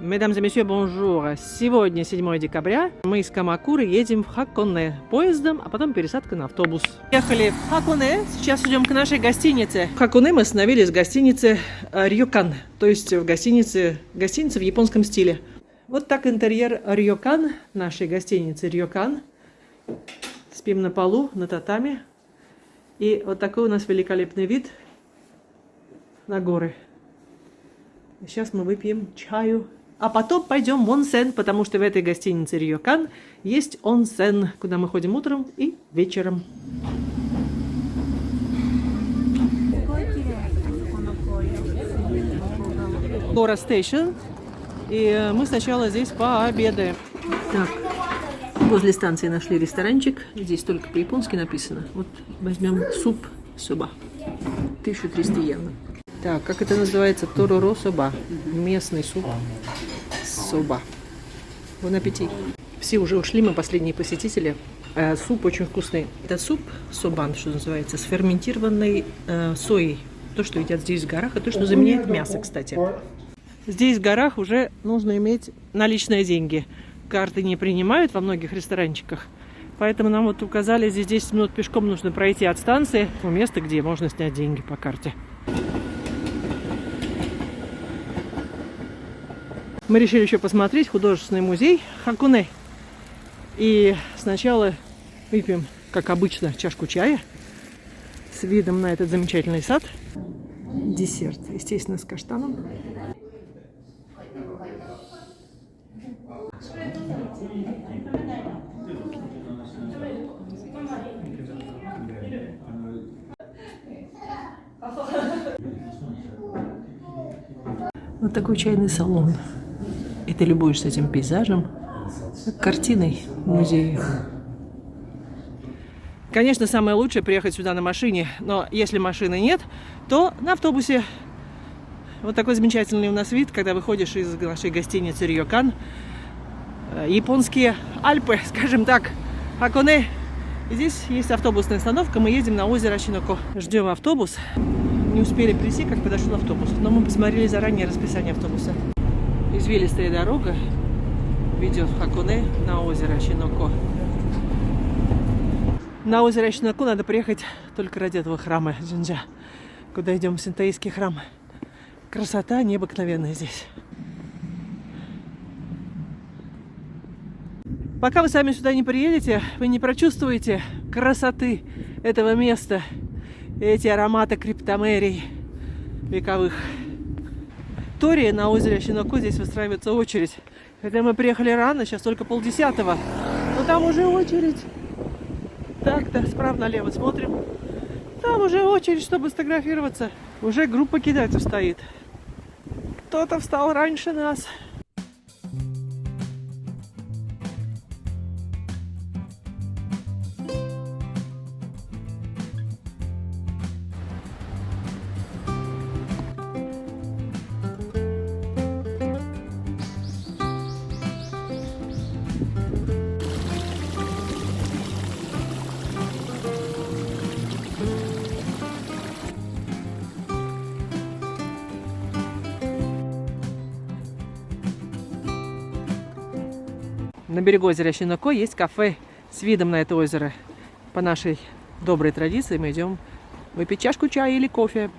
Mesdames et messieurs, bonjour. Сегодня 7 декабря. Мы из Камакуры едем в Хаконе поездом, а потом пересадка на автобус. Ехали в Хаконе, сейчас идем к нашей гостинице. В Хаконе мы остановились в гостинице Рёкан, то есть в гостинице в японском стиле. Вот так интерьер Рёкан, нашей гостиницы Рёкан. Спим на полу, на татами. И вот такой у нас великолепный вид на горы. Сейчас мы выпьем чаю. А потом пойдем в онсен, потому что в этой гостинице Рёкан есть онсен, куда мы ходим утром и вечером. Гора Стейшн. И мы сначала здесь пообедаем. Так, возле станции нашли ресторанчик. Здесь только по-японски написано. Вот возьмем суп соба. 1300 йен. Так, как это называется? Тороро соба. Местный суп соба. Бон аппетит. Все уже ушли, мы последние посетители. Суп очень вкусный. Это суп собан, что называется, с ферментированной соей. То, что едят здесь в горах, и то, что заменяет мясо, кстати. Здесь в горах уже нужно иметь наличные деньги. Карты не принимают во многих ресторанчиках. Поэтому нам вот указали, здесь 10 минут пешком нужно пройти от станции в место, где можно снять деньги по карте. Мы решили еще посмотреть художественный музей Хаконе. И сначала выпьем, как обычно, чашку чая с видом на этот замечательный сад. Десерт, естественно, с каштаном. Вот такой чайный салон. И ты любуешься этим пейзажем, картиной в музее. Конечно, самое лучшее приехать сюда на машине, но если машины нет, то на автобусе. Вот такой замечательный у нас вид, когда выходишь из нашей гостиницы Рёкан. Японские Альпы, скажем так, Хаконе. И здесь есть автобусная остановка, мы едем на озеро Шиноко. Ждем автобус. Не успели прийти, как подошел автобус, но мы посмотрели заранее расписание автобуса. Извилистая дорога ведет в Хаконе на озеро Шиноко. На озеро Шиноко надо приехать только ради этого храма Джинджа, куда идем в синтоистский храм. Красота необыкновенная здесь. Пока вы сами сюда не приедете, вы не прочувствуете красоты этого места, эти ароматы криптомерий вековых. Тори на озере Шиноко здесь выстраивается очередь. Хотя мы приехали рано, сейчас только 9:30. Но там уже очередь. Так-то, справа налево смотрим. Там уже очередь, чтобы сфотографироваться. Уже группа кидайцев стоит. Кто-то встал раньше нас. На берегу озера Шиноко есть кафе с видом на это озеро. По нашей доброй традиции мы идем выпить чашку чая или кофе.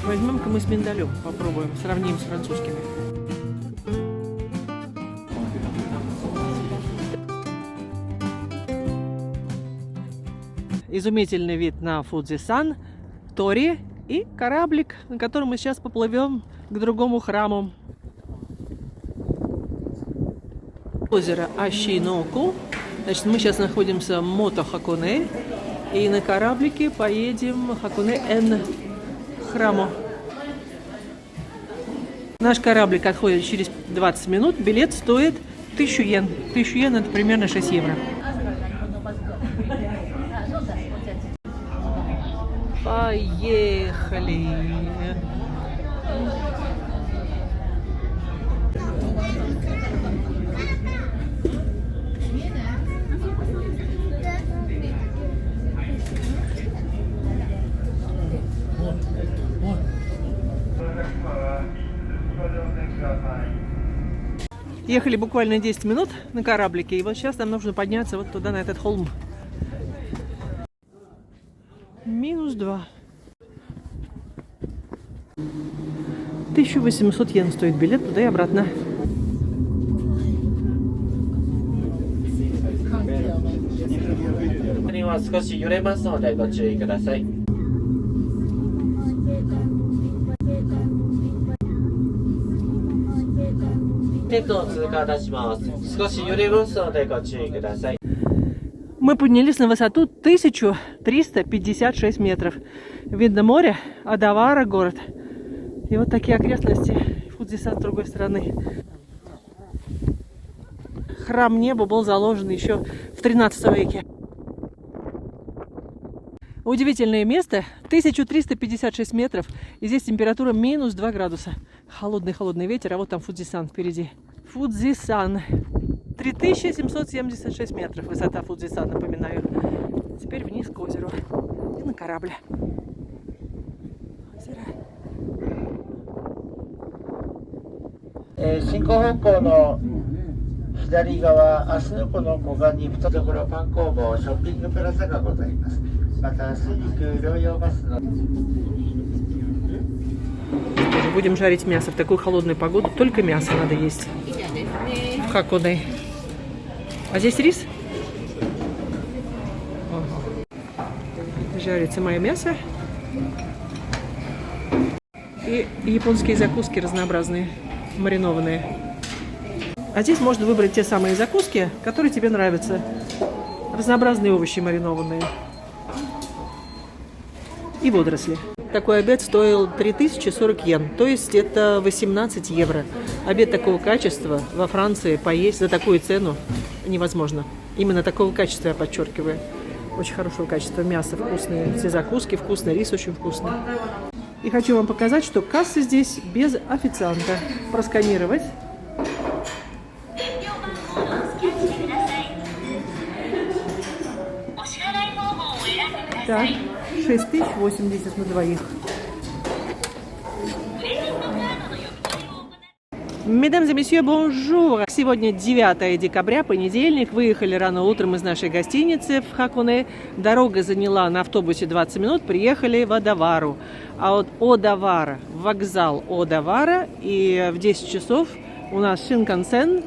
Возьмем-ка мы с миндалем, попробуем, сравним с французскими. Изумительный вид на Фудзи-сан, Тори и кораблик, на котором мы сейчас поплывем к другому храму. Озеро Ашиноку. Значит, мы сейчас находимся в Мото Хаконе. И на кораблике поедем в Хаконе-эн храму. Наш кораблик отходит через 20 минут. Билет стоит 1000 йен. 1000 йен это примерно 6 евро. Поехали! Ехали буквально 10 минут на кораблике, и вот сейчас нам нужно подняться вот туда, на этот холм. -2. 1800 йен стоит билет туда и обратно. Мы поднялись на высоту 1356 метров. Видно море, Одавара город. И вот такие окрестности. Фудзисан с другой стороны. Храм неба был заложен еще в 13 веке. Удивительное место. 1356 метров. И здесь температура -2 градуса. Холодный ветер. А вот там Фудзисан впереди. Фудзисан. 3776 метров высота Фудзисан, напоминаю. Теперь вниз к озеру. И на корабль. Озеро. 進行方向の左側、明日のこの湖岸に2所パン工房ショッピングプラザがございます。また水陸両用バスの Будем жарить мясо в такую холодную погоду. Только мясо надо есть. В Хаконе. А здесь рис? Ага. Жарится мое мясо. И японские закуски разнообразные, маринованные. А здесь можно выбрать те самые закуски, которые тебе нравятся. Разнообразные овощи маринованные. И водоросли. Такой обед стоил 3040 йен, то есть это 18 евро. Обед такого качества во Франции поесть за такую цену невозможно. Именно такого качества, я подчеркиваю. Очень хорошего качества. Мясо вкусное, все закуски вкусные, рис очень вкусный. И хочу вам показать, что кассы здесь без официанта. Просканировать. Так, 6080 на двоих. Mesdames et messieurs, bonjour! Сегодня 9 декабря, понедельник. Выехали рано утром из нашей гостиницы в Хаконе. Дорога заняла на автобусе 20 минут. Приехали в Одавару. А от Одавара, вокзал Одавара. И в 10 часов у нас Шинкансен,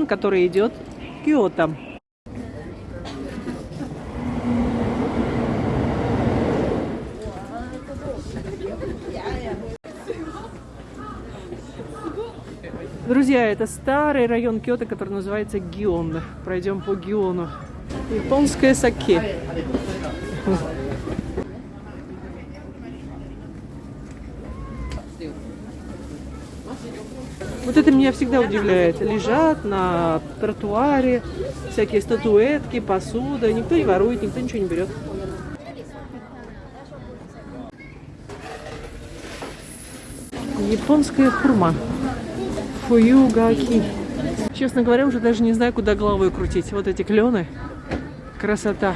который идет в Киото. Друзья, это старый район Киото, который называется Гион. Пройдем по Гиону. Японское саке. Вот это меня всегда удивляет. Лежат на тротуаре всякие статуэтки, посуда. Никто не ворует, никто ничего не берет. Японская хурма. Фуюгаки. Честно говоря, уже даже не знаю, куда головой крутить. Вот эти клены. Красота.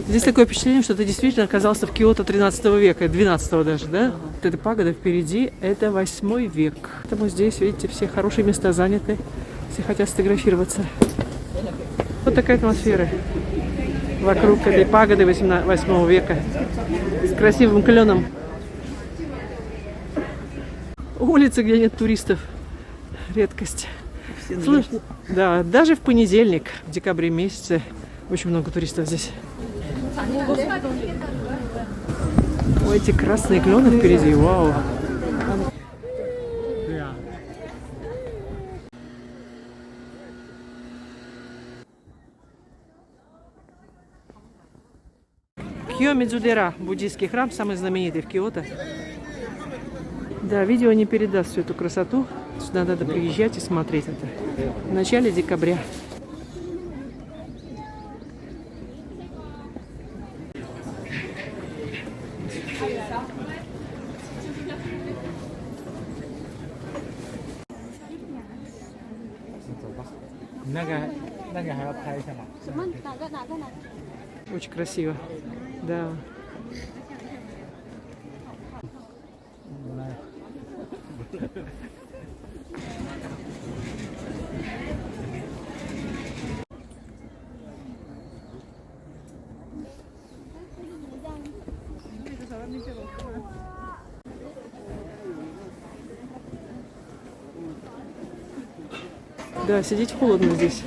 Здесь такое впечатление, что ты действительно оказался в Киото 13 века, 12 даже, да? Вот эта пагода впереди, это 8 век. Поэтому здесь, видите, все хорошие места заняты. Все хотят сфотографироваться. Вот такая атмосфера. Вокруг этой пагоды 8 века. С красивым кленом. Улицы, где нет туристов. Редкость. Слушай, да, даже в понедельник, в декабре месяце, очень много туристов здесь. Ой, эти красные клены впереди, вау. Кьёмидзудера, буддийский храм, самый знаменитый в Киото. Да, видео не передаст всю эту красоту. Сюда надо приезжать и смотреть это. В начале декабря. Очень красиво. Да. Да, сидеть холодно здесь.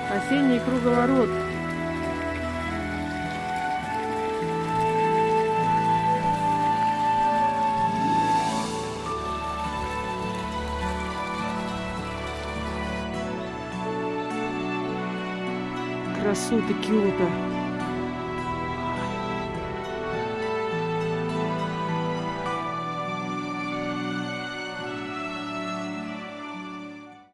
Осенний круговорот. Красоты Киото.